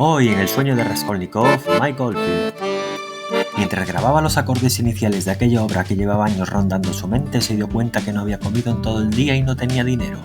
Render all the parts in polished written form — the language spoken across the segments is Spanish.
Hoy en El sueño de Raskolnikov, Mike Oldfield. Mientras grababa los acordes iniciales de aquella obra que llevaba años rondando su mente, se dio cuenta que no había comido en todo el día y no tenía dinero.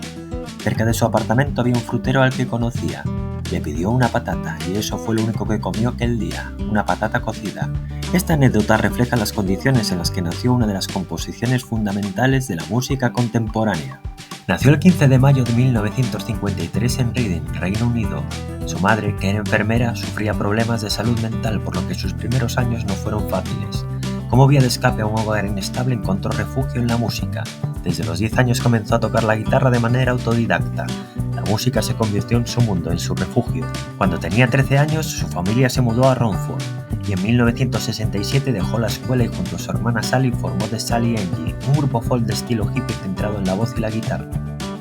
Cerca de su apartamento había un frutero al que conocía. Le pidió una patata y eso fue lo único que comió aquel día, una patata cocida. Esta anécdota refleja las condiciones en las que nació una de las composiciones fundamentales de la música contemporánea. Nació el 15 de mayo de 1953 en Reading, Reino Unido. Su madre, que era enfermera, sufría problemas de salud mental, por lo que sus primeros años no fueron fáciles. Como vía de escape a un hogar inestable, encontró refugio en la música. Desde los 10 años comenzó a tocar la guitarra de manera autodidacta. La música se convirtió en su mundo, en su refugio. Cuando tenía 13 años, su familia se mudó a Romford y en 1967 dejó la escuela y junto a su hermana Sally formó The Sally Angie, un grupo folk de estilo hippie centrado en la voz y la guitarra.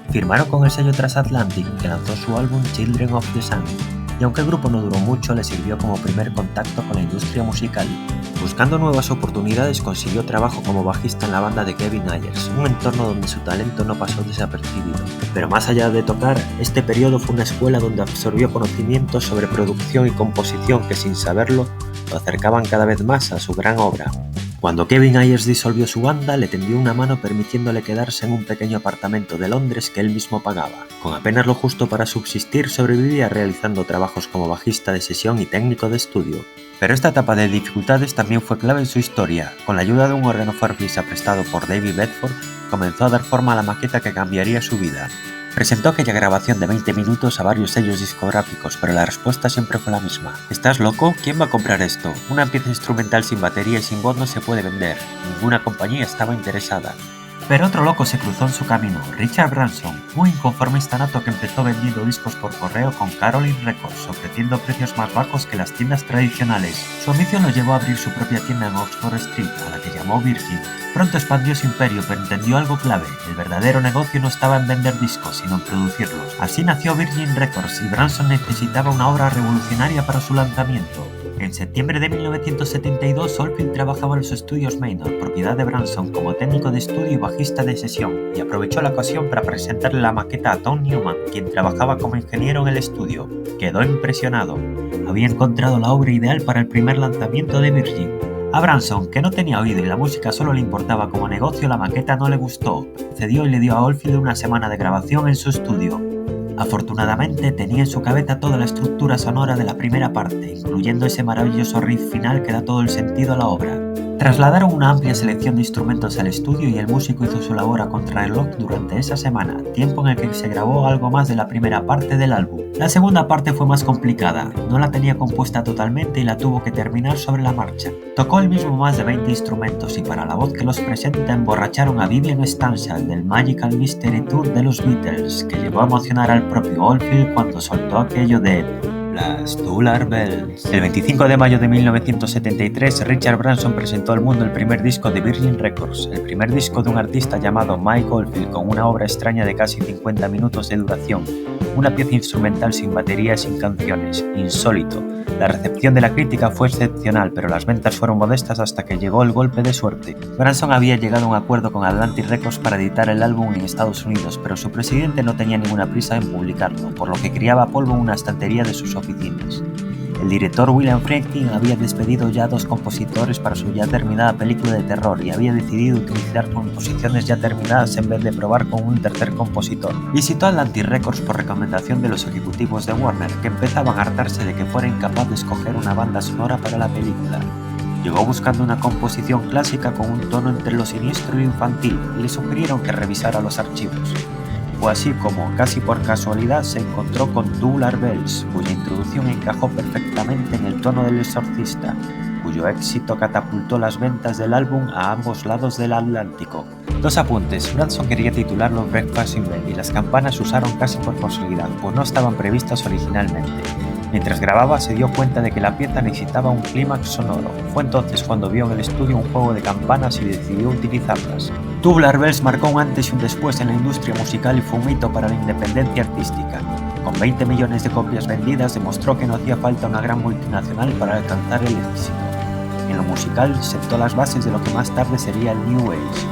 Firmaron con el sello Transatlantic, que lanzó su álbum Children of the Sun, y aunque el grupo no duró mucho, le sirvió como primer contacto con la industria musical. Buscando nuevas oportunidades, consiguió trabajo como bajista en la banda de Kevin Ayers, un entorno donde su talento no pasó desapercibido. Pero más allá de tocar, este periodo fue una escuela donde absorbió conocimientos sobre producción y composición que, sin saberlo, lo acercaban cada vez más a su gran obra. Cuando Kevin Ayers disolvió su banda, le tendió una mano permitiéndole quedarse en un pequeño apartamento de Londres que él mismo pagaba. Con apenas lo justo para subsistir, sobrevivía realizando trabajos como bajista de sesión y técnico de estudio. Pero esta etapa de dificultades también fue clave en su historia. Con la ayuda de un órgano Farfisa prestado por David Bedford, comenzó a dar forma a la maqueta que cambiaría su vida. Presentó aquella grabación de 20 minutos a varios sellos discográficos, pero la respuesta siempre fue la misma. ¿Estás loco? ¿Quién va a comprar esto? Una pieza instrumental sin batería y sin voz no se puede vender. Ninguna compañía estaba interesada. Pero otro loco se cruzó en su camino, Richard Branson, un inconformista nato que empezó vendiendo discos por correo con Caroline Records, ofreciendo precios más bajos que las tiendas tradicionales. Su ambición lo llevó a abrir su propia tienda en Oxford Street, a la que llamó Virgin. Pronto expandió su imperio, pero entendió algo clave: el verdadero negocio no estaba en vender discos, sino en producirlos. Así nació Virgin Records y Branson necesitaba una obra revolucionaria para su lanzamiento. En septiembre de 1972, Oldfield trabajaba en los estudios Manor, propiedad de Branson, como técnico de estudio y bajista de sesión, y aprovechó la ocasión para presentarle la maqueta a Tom Newman, quien trabajaba como ingeniero en el estudio. Quedó impresionado. Había encontrado la obra ideal para el primer lanzamiento de Virgin. A Branson, que no tenía oído y la música solo le importaba como negocio, la maqueta no le gustó. Cedió y le dio a Oldfield una semana de grabación en su estudio. Afortunadamente, tenía en su cabeza toda la estructura sonora de la primera parte, incluyendo ese maravilloso riff final que da todo el sentido a la obra. Trasladaron una amplia selección de instrumentos al estudio y el músico hizo su labor a contrarreloj durante esa semana, tiempo en el que se grabó algo más de la primera parte del álbum. La segunda parte fue más complicada, no la tenía compuesta totalmente y la tuvo que terminar sobre la marcha. Tocó él mismo más de 20 instrumentos y para la voz que los presenta emborracharon a Vivian Stanshall del Magical Mystery Tour de los Beatles, que llegó a emocionar al propio Oldfield cuando soltó aquello de las Tubular Bells. El 25 de mayo de 1973, Richard Branson presentó al mundo el primer disco de Virgin Records, el primer disco de un artista llamado Mike Oldfield, con una obra extraña de casi 50 minutos de duración, una pieza instrumental sin batería y sin canciones, insólito. La recepción de la crítica fue excepcional, pero las ventas fueron modestas hasta que llegó el golpe de suerte. Branson había llegado a un acuerdo con Atlantic Records para editar el álbum en Estados Unidos, pero su presidente no tenía ninguna prisa en publicarlo, por lo que criaba polvo en una estantería de sus oficinas. El director William Friedkin había despedido ya a 2 compositores para su ya terminada película de terror y había decidido utilizar composiciones ya terminadas en vez de probar con un tercer compositor. Visitó Atlantic Records por recomendación de los ejecutivos de Warner, que empezaban a hartarse de que fuera incapaz de escoger una banda sonora para la película. Llegó buscando una composición clásica con un tono entre lo siniestro y infantil y le sugirieron que revisara los archivos. Fue así como, casi por casualidad, se encontró con Tubular Bells, cuya introducción encajó perfectamente en el tono del exorcista, cuyo éxito catapultó las ventas del álbum a ambos lados del Atlántico. 2 apuntes: Branson quería titularlo Breakfast in Bed y las campanas se usaron casi por casualidad, pues no estaban previstas originalmente. Mientras grababa se dio cuenta de que la pieza necesitaba un clímax sonoro. Fue entonces cuando vio en el estudio un juego de campanas y decidió utilizarlas. Tubular Bells marcó un antes y un después en la industria musical y fue un hito para la independencia artística. Con 20 millones de copias vendidas demostró que no hacía falta una gran multinacional para alcanzar el éxito. En lo musical sentó las bases de lo que más tarde sería el New Age.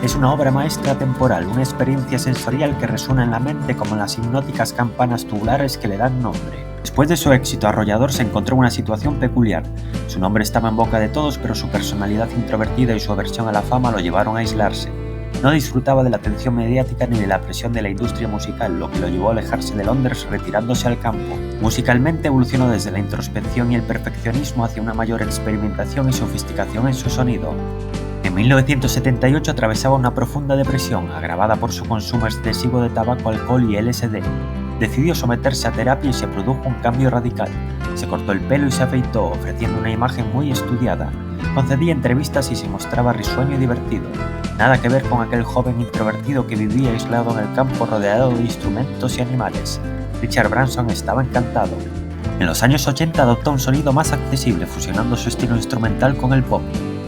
Es una obra maestra temporal, una experiencia sensorial que resuena en la mente como las hipnóticas campanas tubulares que le dan nombre. Después de su éxito arrollador se encontró en una situación peculiar. Su nombre estaba en boca de todos, pero su personalidad introvertida y su aversión a la fama lo llevaron a aislarse. No disfrutaba de la atención mediática ni de la presión de la industria musical, lo que lo llevó a alejarse de Londres retirándose al campo. Musicalmente evolucionó desde la introspección y el perfeccionismo hacia una mayor experimentación y sofisticación en su sonido. En 1978 atravesaba una profunda depresión, agravada por su consumo excesivo de tabaco, alcohol y LSD. Decidió someterse a terapia y se produjo un cambio radical. Se cortó el pelo y se afeitó, ofreciendo una imagen muy estudiada. Concedía entrevistas y se mostraba risueño y divertido. Nada que ver con aquel joven introvertido que vivía aislado en el campo rodeado de instrumentos y animales. Richard Branson estaba encantado. En los años 80 adoptó un sonido más accesible, fusionando su estilo instrumental con el pop.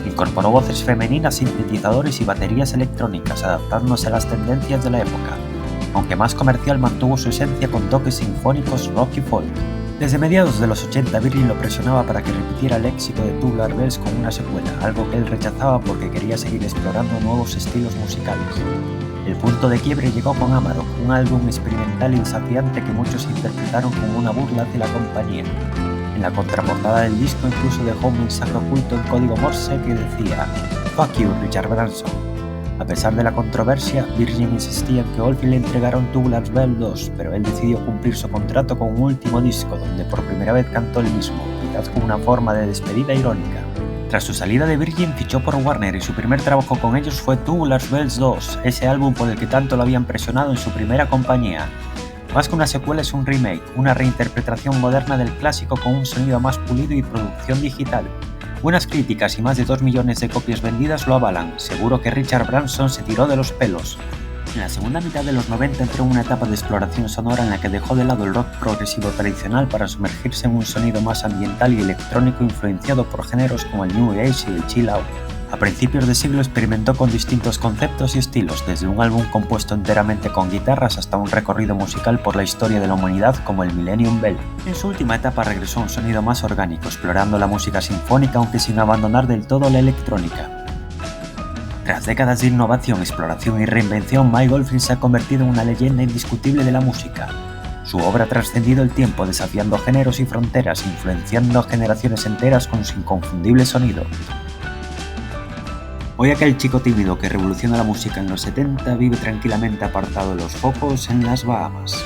Incorporó voces femeninas, sintetizadores y baterías electrónicas, adaptándose a las tendencias de la época. Aunque más comercial, mantuvo su esencia con toques sinfónicos, rock y folk. Desde mediados de los 80, Virgin lo presionaba para que repitiera el éxito de Tubular Bells con una secuela, algo que él rechazaba porque quería seguir explorando nuevos estilos musicales. El punto de quiebre llegó con Amarok, un álbum experimental y desafiante que muchos interpretaron como una burla hacia la compañía. En la contraportada del disco incluso dejó un mensaje oculto en código Morse que decía "Fuck you, Richard Branson". A pesar de la controversia, Virgin insistía en que Oldfield le entregara un Tubular Bells 2, pero él decidió cumplir su contrato con un último disco donde por primera vez cantó él mismo, quizás como una forma de despedida irónica. Tras su salida de Virgin fichó por Warner y su primer trabajo con ellos fue Tubular Bells 2, ese álbum por el que tanto lo habían presionado en su primera compañía. Más que una secuela es un remake, una reinterpretación moderna del clásico con un sonido más pulido y producción digital. Buenas críticas y más de 2 millones de copias vendidas lo avalan. Seguro que Richard Branson se tiró de los pelos. En la segunda mitad de los 90 entró en una etapa de exploración sonora en la que dejó de lado el rock progresivo tradicional para sumergirse en un sonido más ambiental y electrónico influenciado por géneros como el New Age y el Chill Out. A principios de siglo experimentó con distintos conceptos y estilos, desde un álbum compuesto enteramente con guitarras hasta un recorrido musical por la historia de la humanidad como el Millennium Bell. En su última etapa regresó a un sonido más orgánico, explorando la música sinfónica aunque sin abandonar del todo la electrónica. Tras décadas de innovación, exploración y reinvención, Mike Oldfield se ha convertido en una leyenda indiscutible de la música. Su obra ha trascendido el tiempo, desafiando géneros y fronteras, influenciando a generaciones enteras con su inconfundible sonido. Hoy aquel chico tímido que revolucionó la música en los 70 vive tranquilamente apartado de los focos en las Bahamas.